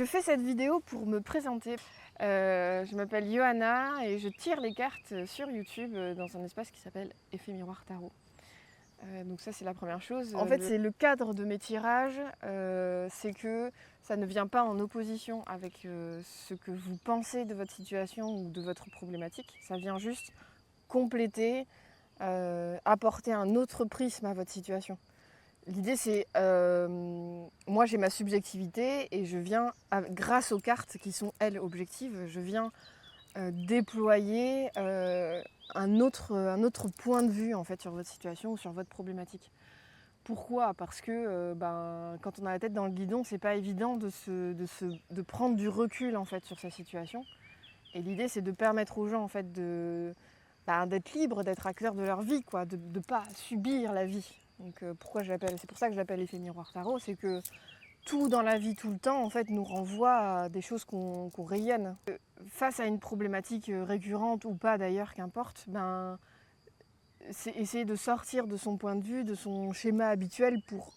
Je fais cette vidéo pour me présenter. Je m'appelle Johanna et je tire les cartes sur YouTube dans un espace qui s'appelle Effet Miroir Tarot. Donc ça c'est la première chose. En fait c'est le cadre de mes tirages, c'est que ça ne vient pas en opposition avec ce que vous pensez de votre situation ou de votre problématique. Ça vient juste compléter, apporter un autre prisme à votre situation. L'idée c'est, moi j'ai ma subjectivité et je viens, grâce aux cartes qui sont elles objectives, je viens déployer un autre point de vue en fait sur votre situation ou sur votre problématique. Pourquoi ? Parce que quand on a la tête dans le guidon, c'est pas évident de prendre du recul en fait sur sa situation. Et l'idée c'est de permettre aux gens en fait d'être libres, d'être acteurs de leur vie, quoi, de ne pas subir la vie. Donc c'est pour ça que je l'appelle Effet Miroir Tarot, c'est que tout dans la vie, tout le temps, en fait, nous renvoie à des choses qu'on rayonne. Face à une problématique récurrente ou pas d'ailleurs, qu'importe, c'est essayer de sortir de son point de vue, de son schéma habituel pour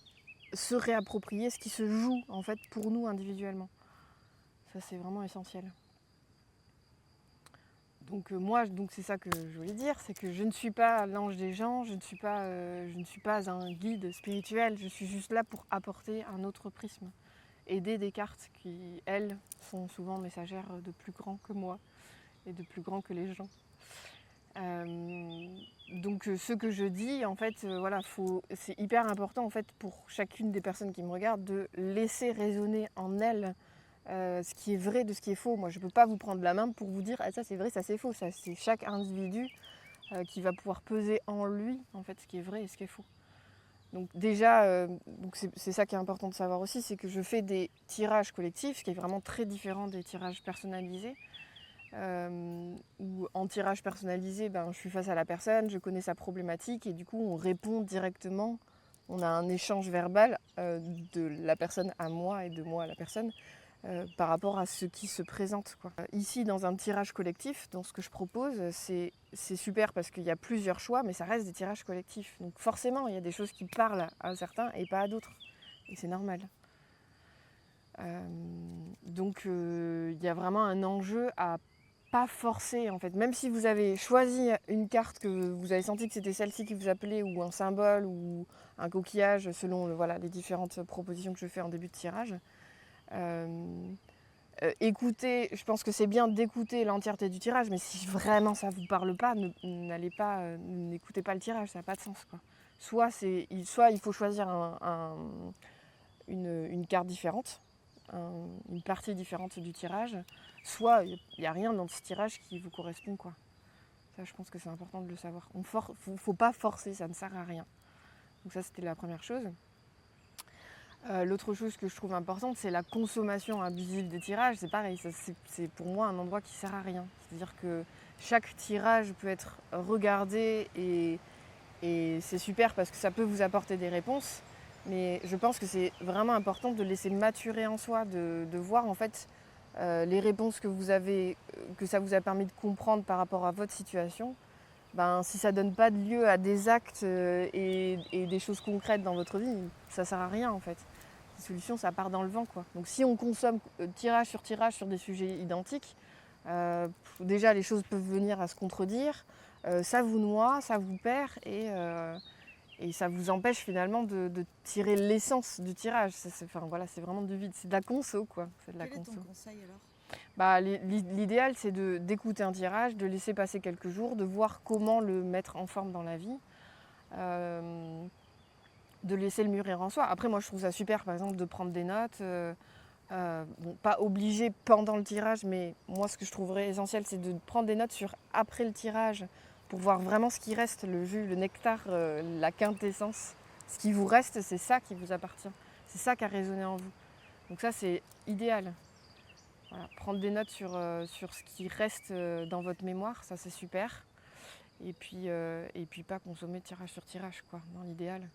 se réapproprier ce qui se joue en fait pour nous individuellement. Ça c'est vraiment essentiel. Donc c'est ça que je voulais dire, c'est que je ne suis pas l'ange des gens, je ne suis pas un guide spirituel, je suis juste là pour apporter un autre prisme. Aider des cartes qui, elles, sont souvent messagères de plus grand que moi et de plus grand que les gens. Ce que je dis, en fait, c'est hyper important en fait, pour chacune des personnes qui me regardent de laisser résonner en elles ce qui est vrai de ce qui est faux. Moi, je ne peux pas vous prendre la main pour vous dire ah, ça c'est vrai, ça c'est faux. Ça, c'est chaque individu qui va pouvoir peser en lui en fait, ce qui est vrai et ce qui est faux. Donc déjà, c'est ça qui est important de savoir aussi, c'est que je fais des tirages collectifs, ce qui est vraiment très différent des tirages personnalisés. Où en tirage personnalisé, je suis face à la personne, je connais sa problématique et du coup on répond directement. On a un échange verbal de la personne à moi et de moi à la personne par rapport à ce qui se présente, quoi. Ici, dans un tirage collectif, dans ce que je propose, c'est super parce qu'il y a plusieurs choix, mais ça reste des tirages collectifs. Donc forcément, il y a des choses qui parlent à certains et pas à d'autres. Et c'est normal. Il y a vraiment un enjeu à pas forcer, en fait. Même si vous avez choisi une carte que vous avez senti que c'était celle-ci qui vous appelait, ou un symbole, ou un coquillage, selon les différentes propositions que je fais en début de tirage. Écoutez, je pense que c'est bien d'écouter l'entièreté du tirage, mais si vraiment ça ne vous parle pas, n'écoutez pas le tirage, ça n'a pas de sens, quoi. Soit il faut choisir une carte différente, une partie différente du tirage, soit il n'y a rien dans ce tirage qui vous correspond, quoi. Ça, je pense que c'est important de le savoir. Faut pas forcer, ça ne sert à rien. Donc ça, c'était la première chose. L'autre chose que je trouve importante, c'est la consommation abusive des tirages. C'est pareil, c'est pour moi un endroit qui ne sert à rien. C'est-à-dire que chaque tirage peut être regardé et c'est super parce que ça peut vous apporter des réponses. Mais je pense que c'est vraiment important de laisser maturer en soi, de voir en fait les réponses que vous avez, que ça vous a permis de comprendre par rapport à votre situation. Si ça ne donne pas de lieu à des actes et des choses concrètes dans votre vie, ça ne sert à rien en fait. Les solutions, ça part dans le vent, quoi. Donc si on consomme tirage sur des sujets identiques, déjà les choses peuvent venir à se contredire, ça vous noie, ça vous perd et ça vous empêche finalement de tirer l'essence du tirage. C'est vraiment du vide, c'est de la conso, quoi. C'est de la Quel conso. est ton conseil alors ? L'idéal, c'est d'écouter un tirage, de laisser passer quelques jours, de voir comment le mettre en forme dans la vie, de laisser le mûrir en soi. Après, moi, je trouve ça super, par exemple, de prendre des notes. Pas obligé pendant le tirage, mais moi, ce que je trouverais essentiel, c'est de prendre des notes sur après le tirage, pour voir vraiment ce qui reste, le jus, le nectar, la quintessence. Ce qui vous reste, c'est ça qui vous appartient. C'est ça qui a résonné en vous. Donc ça, c'est idéal. Voilà, prendre des notes sur ce qui reste dans votre mémoire, ça c'est super. Et puis pas consommer tirage sur tirage, quoi, dans l'idéal.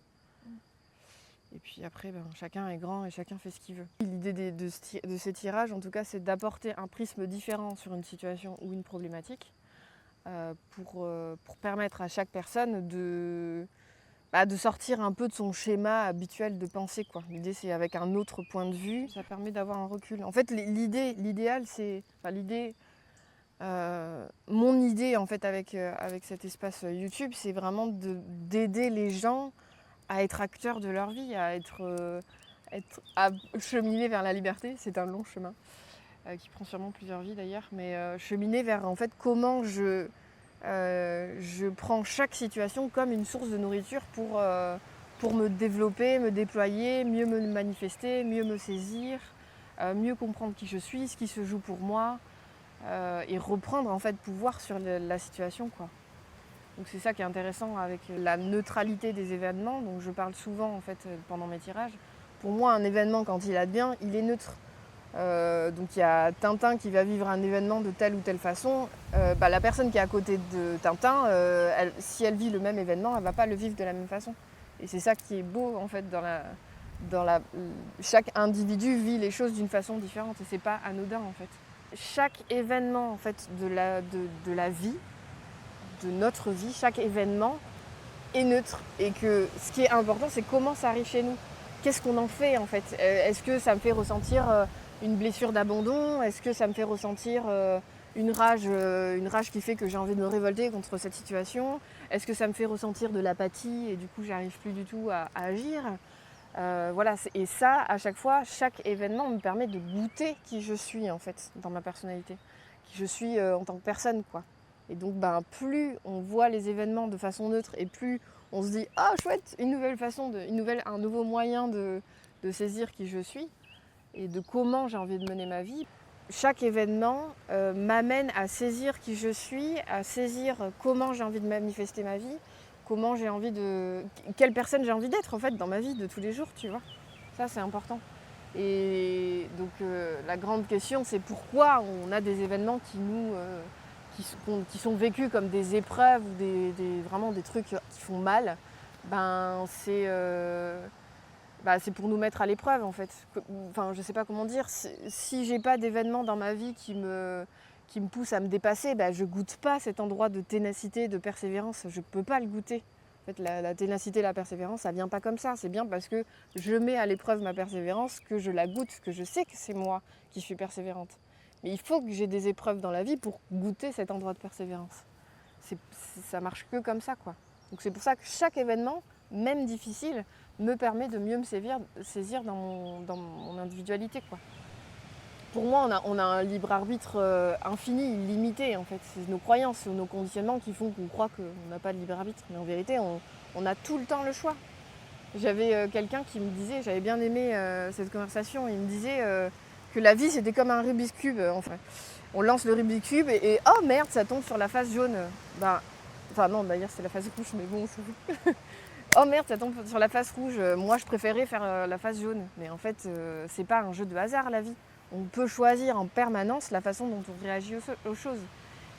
Et puis après, chacun est grand et chacun fait ce qu'il veut. L'idée de ces tirages, en tout cas, c'est d'apporter un prisme différent sur une situation ou une problématique pour permettre à chaque personne de sortir un peu de son schéma habituel de pensée, quoi. L'idée, c'est avec un autre point de vue, ça permet d'avoir un recul. En fait, l'idéal, c'est... mon idée, en fait, avec cet espace YouTube, c'est vraiment d'aider les gens à être acteurs de leur vie, à cheminer vers la liberté. C'est un long chemin qui prend sûrement plusieurs vies d'ailleurs, mais cheminer vers, en fait, comment je prends chaque situation comme une source de nourriture pour me développer, me déployer, mieux me manifester, mieux me saisir, mieux comprendre qui je suis, ce qui se joue pour moi, et reprendre, en fait, pouvoir sur la situation, quoi. Donc c'est ça qui est intéressant avec la neutralité des événements, dont je parle souvent, en fait, pendant mes tirages. Pour moi, un événement, quand il advient, il est neutre. Donc il y a Tintin qui va vivre un événement de telle ou telle façon. La personne qui est à côté de Tintin, si elle vit le même événement, elle ne va pas le vivre de la même façon. Et c'est ça qui est beau, en fait, chaque individu vit les choses d'une façon différente et c'est pas anodin, en fait. Chaque événement, en fait, de la vie, de notre vie, chaque événement est neutre. Et que ce qui est important, c'est comment ça arrive chez nous. Qu'est-ce qu'on en fait, en fait? Est-ce que ça me fait ressentir une blessure d'abandon? Est-ce que ça me fait ressentir une rage qui fait que j'ai envie de me révolter contre cette situation? Est-ce que ça me fait ressentir de l'apathie et du coup j'arrive plus du tout à agir? Voilà, et ça, à chaque fois, chaque événement me permet de goûter qui je suis, en fait, dans ma personnalité, qui je suis en tant que personne, quoi. Et donc, plus on voit les événements de façon neutre et plus on se dit « Ah, chouette, un nouveau moyen de saisir qui je suis et de comment j'ai envie de mener ma vie », chaque événement m'amène à saisir qui je suis, à saisir comment j'ai envie de manifester ma vie, quelle personne j'ai envie d'être, en fait, dans ma vie de tous les jours, tu vois. Ça, c'est important. Et donc, la grande question, c'est pourquoi on a des événements qui sont vécus comme des épreuves ou vraiment des trucs qui font mal. C'est pour nous mettre à l'épreuve, en fait. Enfin, je sais pas comment dire. Si j'ai pas d'événements dans ma vie qui me poussent à me dépasser, je goûte pas cet endroit de ténacité, de persévérance. Je peux pas le goûter. En fait, la ténacité, la persévérance, ça vient pas comme ça. C'est bien parce que je mets à l'épreuve ma persévérance, que je la goûte, que je sais que c'est moi qui suis persévérante. Mais il faut que j'ai des épreuves dans la vie pour goûter cet endroit de persévérance. Ça marche que comme ça, quoi. Donc c'est pour ça que chaque événement, même difficile, me permet de mieux me saisir dans mon individualité, quoi. Pour moi, on a un libre arbitre infini, illimité, en fait. C'est nos croyances ou nos conditionnements qui font qu'on croit qu'on n'a pas de libre arbitre. Mais en vérité, on a tout le temps le choix. J'avais quelqu'un qui me disait, j'avais bien aimé cette conversation, il me disait que la vie c'était comme un Rubik's Cube, en fait. On lance le Rubik's Cube et oh merde, ça tombe sur la face jaune. Enfin non, d'ailleurs c'est la face rouge, mais bon, c'est... Oh merde, ça tombe sur la face rouge. Moi, je préférais faire la face jaune. Mais en fait, c'est pas un jeu de hasard, la vie. On peut choisir en permanence la façon dont on réagit aux choses.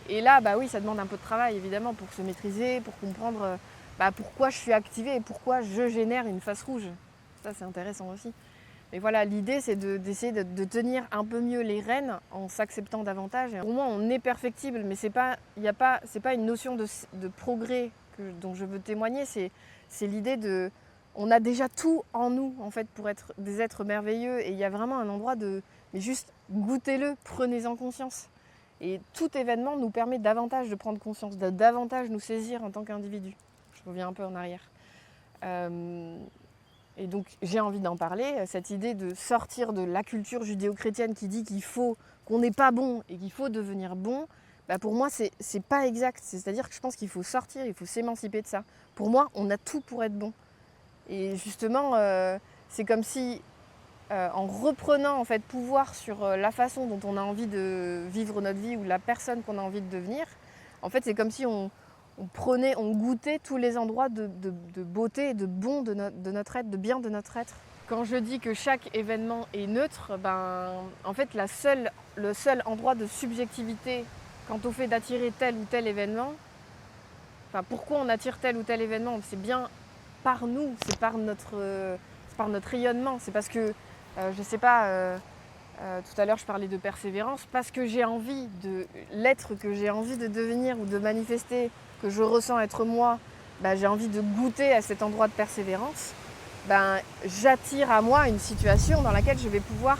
Et là, oui, ça demande un peu de travail, évidemment, pour se maîtriser, pour comprendre pourquoi je suis activée et pourquoi je génère une face rouge. Ça, c'est intéressant aussi. Mais voilà, l'idée, c'est d'essayer de tenir un peu mieux les rênes en s'acceptant davantage. Et pour moi, on est perfectible, mais c'est pas une notion de progrès dont je veux témoigner. C'est l'idée de... On a déjà tout en nous, en fait, pour être des êtres merveilleux. Et il y a vraiment un endroit mais juste goûtez-le, prenez-en conscience. Et tout événement nous permet davantage de prendre conscience, de davantage nous saisir en tant qu'individu. Je reviens un peu en arrière. Et donc j'ai envie d'en parler, cette idée de sortir de la culture judéo-chrétienne qui dit qu'on n'est pas bon et qu'il faut devenir bon. Pour moi, c'est pas exact. C'est-à-dire que je pense qu'il faut sortir, il faut s'émanciper de ça. Pour moi, on a tout pour être bon. Et justement, c'est comme si, en reprenant en fait pouvoir sur la façon dont on a envie de vivre notre vie ou la personne qu'on a envie de devenir, en fait, c'est comme si on goûtait tous les endroits de beauté et de bon de notre être, de bien de notre être. Quand je dis que chaque événement est neutre, en fait, le seul endroit de subjectivité quant au fait d'attirer tel ou tel événement, pourquoi on attire tel ou tel événement, c'est bien par nous, c'est par notre rayonnement, c'est parce que, je sais pas, tout à l'heure je parlais de persévérance, parce que j'ai envie de l'être que j'ai envie de devenir ou de manifester, que je ressens être moi, j'ai envie de goûter à cet endroit de persévérance, j'attire à moi une situation dans laquelle je vais pouvoir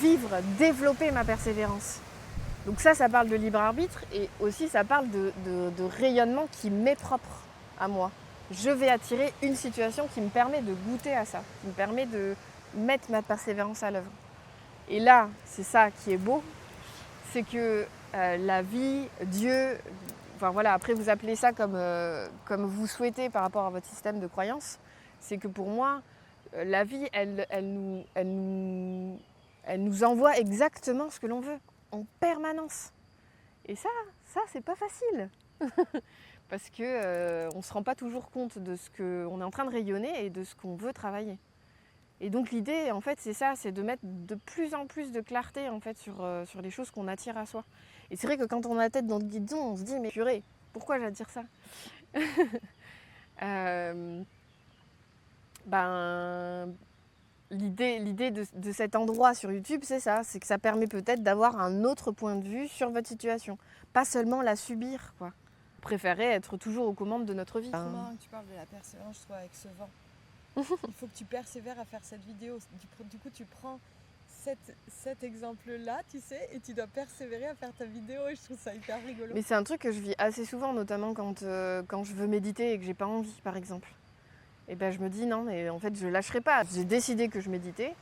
vivre, développer ma persévérance. Donc ça parle de libre arbitre et aussi ça parle de rayonnement qui m'est propre à moi. Je vais attirer une situation qui me permet de goûter à ça, qui me permet de mettre ma persévérance à l'œuvre. Et là, c'est ça qui est beau, c'est que la vie, Dieu, enfin voilà, après vous appelez ça comme vous souhaitez par rapport à votre système de croyance, c'est que pour moi, la vie, elle nous envoie exactement ce que l'on veut, en permanence. Et ça c'est pas facile. Parce qu'on ne se rend pas toujours compte de ce qu'on est en train de rayonner et de ce qu'on veut travailler. Et donc l'idée, en fait, c'est ça, c'est de mettre de plus en plus de clarté en fait, sur les choses qu'on attire à soi. Et c'est vrai que quand on a la tête dans le guidon, on se dit, mais purée, pourquoi j'attire ça L'idée de cet endroit sur YouTube, c'est ça, c'est que ça permet peut-être d'avoir un autre point de vue sur votre situation. Pas seulement la subir, quoi. Préférer être toujours aux commandes de notre vie. Tu parles de la persévérance, toi, avec ce vent. Il faut que tu persévères à faire cette vidéo. Du coup, tu prends cet exemple-là, tu sais, et tu dois persévérer à faire ta vidéo. Et je trouve ça hyper rigolo. Mais c'est un truc que je vis assez souvent, notamment quand je veux méditer et que j'ai pas envie, par exemple. Et je me dis non, mais en fait, je lâcherai pas. J'ai décidé que je méditais,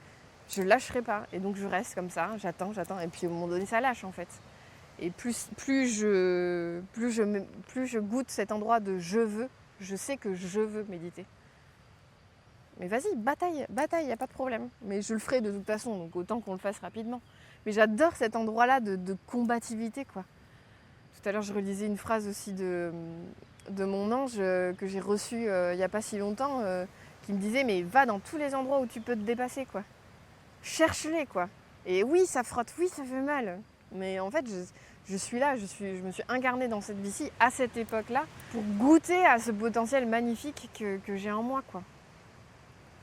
je lâcherai pas. Et donc, je reste comme ça, j'attends. Et puis, au moment donné, ça lâche, en fait. Et plus je goûte cet endroit de je veux, je sais que je veux méditer. Mais vas-y, bataille, y a pas de problème. Mais je le ferai de toute façon, donc autant qu'on le fasse rapidement. Mais j'adore cet endroit-là de combativité, quoi. Tout à l'heure, je relisais une phrase aussi de mon ange que j'ai reçue il n'y a pas si longtemps, qui me disait « Mais va dans tous les endroits où tu peux te dépasser, quoi. Cherche-les, quoi. Et oui, ça frotte, oui, ça fait mal. Mais en fait, je suis là, je me suis incarnée dans cette vie-ci, à cette époque-là, pour goûter à ce potentiel magnifique que j'ai en moi, quoi. »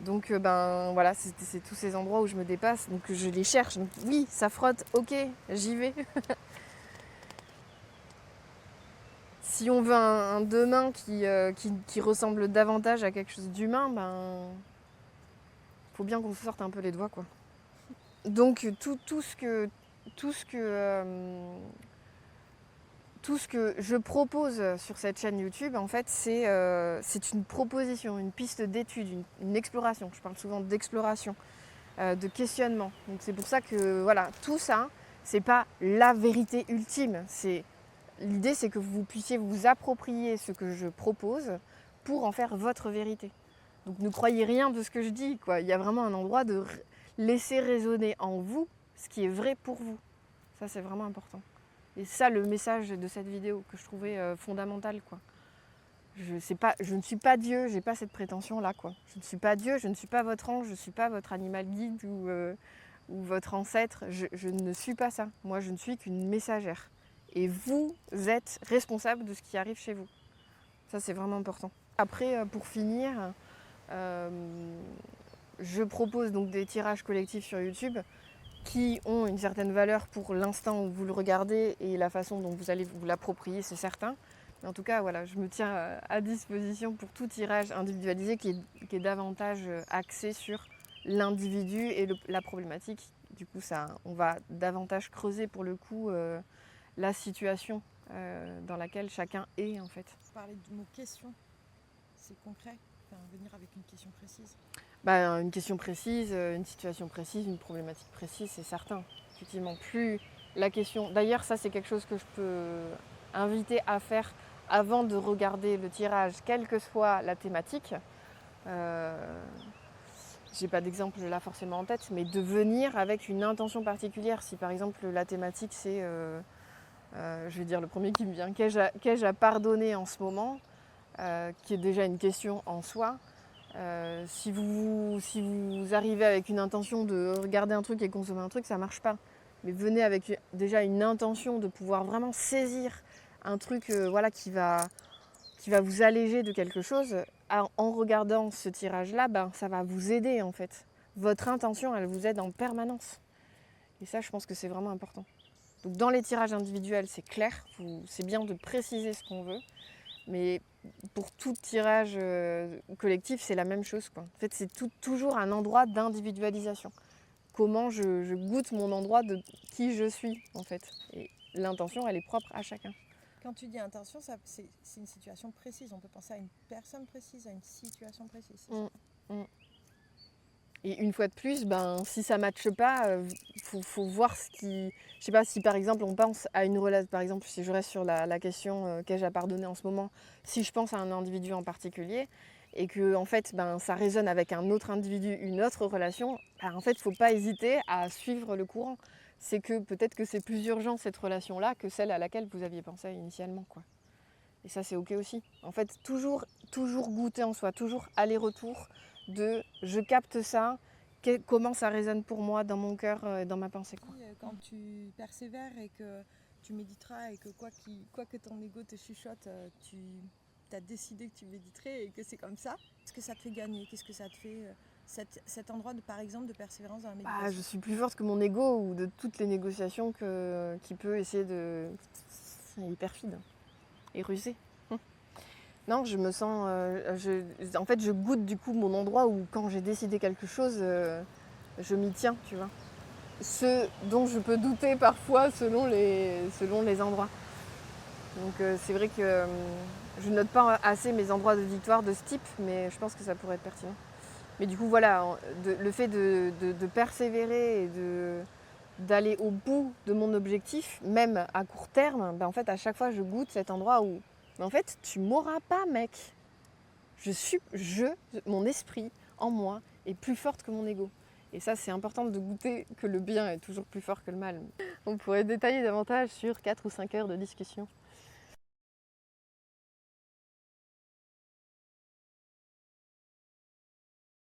Donc voilà, c'est tous ces endroits où je me dépasse, donc je les cherche. Donc oui, ça frotte, ok, j'y vais. Si on veut un demain qui ressemble davantage à quelque chose d'humain, faut bien qu'on se sorte un peu les doigts, quoi. Donc tout ce que je propose sur cette chaîne YouTube, en fait, c'est une proposition, une piste d'étude, une exploration. Je parle souvent d'exploration, de questionnement. Donc c'est pour ça que voilà, tout ça, c'est pas la vérité ultime. L'idée, c'est que vous puissiez vous approprier ce que je propose pour en faire votre vérité. Donc ne croyez rien de ce que je dis, quoi. Il y a vraiment un endroit de laisser résonner en vous ce qui est vrai pour vous. Ça, c'est vraiment important. Et c'est ça le message de cette vidéo que je trouvais fondamental, quoi. Je ne suis pas Dieu, j'ai pas cette prétention-là, quoi. Je ne suis pas Dieu, je ne suis pas votre ange, je ne suis pas votre animal guide ou votre ancêtre. Je ne suis pas ça. Moi, je ne suis qu'une messagère. Et vous êtes responsable de ce qui arrive chez vous. Ça, c'est vraiment important. Après, pour finir, je propose donc des tirages collectifs sur YouTube qui ont une certaine valeur pour l'instant où vous le regardez et la façon dont vous allez vous l'approprier, c'est certain. Mais en tout cas, voilà, je me tiens à disposition pour tout tirage individualisé qui est davantage axé sur l'individu et la problématique. Du coup, on va davantage creuser pour le coup la situation dans laquelle chacun est, en fait. Vous parlez du mot question, c'est concret, venir avec une question précise. Une question précise, une situation précise, une problématique précise, c'est certain. Effectivement, plus la question... D'ailleurs, ça, c'est quelque chose que je peux inviter à faire avant de regarder le tirage, quelle que soit la thématique. J'ai pas d'exemple là forcément en tête, mais de venir avec une intention particulière. Si par exemple la thématique c'est, je vais dire le premier qui me vient, qu'ai-je à pardonner en ce moment, qui est déjà une question en soi. Si vous arrivez avec une intention de regarder un truc et consommer un truc, ça marche pas. Mais venez avec déjà une intention de pouvoir vraiment saisir un truc qui va vous alléger de quelque chose. En regardant ce tirage-là, ça va vous aider en fait. Votre intention, elle vous aide en permanence. Et ça, je pense que c'est vraiment important. Donc dans les tirages individuels, c'est clair, c'est bien de préciser ce qu'on veut. Mais pour tout tirage collectif, c'est la même chose, quoi. En fait, c'est toujours un endroit d'individualisation. Comment je goûte mon endroit de qui je suis, en fait. Et l'intention, elle est propre à chacun. Quand tu dis intention, c'est une situation précise. On peut penser à une personne précise, à une situation précise. Et une fois de plus, si ça ne matche pas, faut voir ce qui... Je sais pas, si par exemple on pense à une relation, par exemple si je reste sur la question qu'ai-je à pardonner en ce moment, si je pense à un individu en particulier et que en fait ça résonne avec un autre individu, une autre relation, en fait il ne faut pas hésiter à suivre le courant. C'est que peut-être que c'est plus urgent cette relation-là que celle à laquelle vous aviez pensé initialement, quoi. Et ça c'est ok aussi. En fait toujours goûter en soi, toujours aller-retour de je capte ça, comment ça résonne pour moi dans mon cœur et dans ma pensée, quoi. Quand tu persévères et que tu méditeras et que quoi que ton ego te chuchote, tu as décidé que tu méditerais et que c'est comme ça, qu'est-ce que ça te fait gagner? Qu'est-ce que ça te fait cet endroit par exemple de persévérance dans la méditation? Je suis plus forte que mon ego ou de toutes les négociations qui peut essayer de... C'est perfide et rusé. Non, je me sens... en fait, je goûte du coup mon endroit où quand j'ai décidé quelque chose, je m'y tiens, tu vois. Ce dont je peux douter parfois selon les endroits. Donc c'est vrai que je note pas assez mes endroits de victoire de ce type, mais je pense que ça pourrait être pertinent. Mais du coup, voilà, le fait de persévérer et d'aller au bout de mon objectif, même à court terme, en fait, à chaque fois, je goûte cet endroit où... En fait, tu m'auras pas, mec. Mon esprit en moi est plus forte que mon ego. Et ça, c'est important de goûter que le bien est toujours plus fort que le mal. On pourrait détailler davantage sur 4 ou 5 heures de discussion.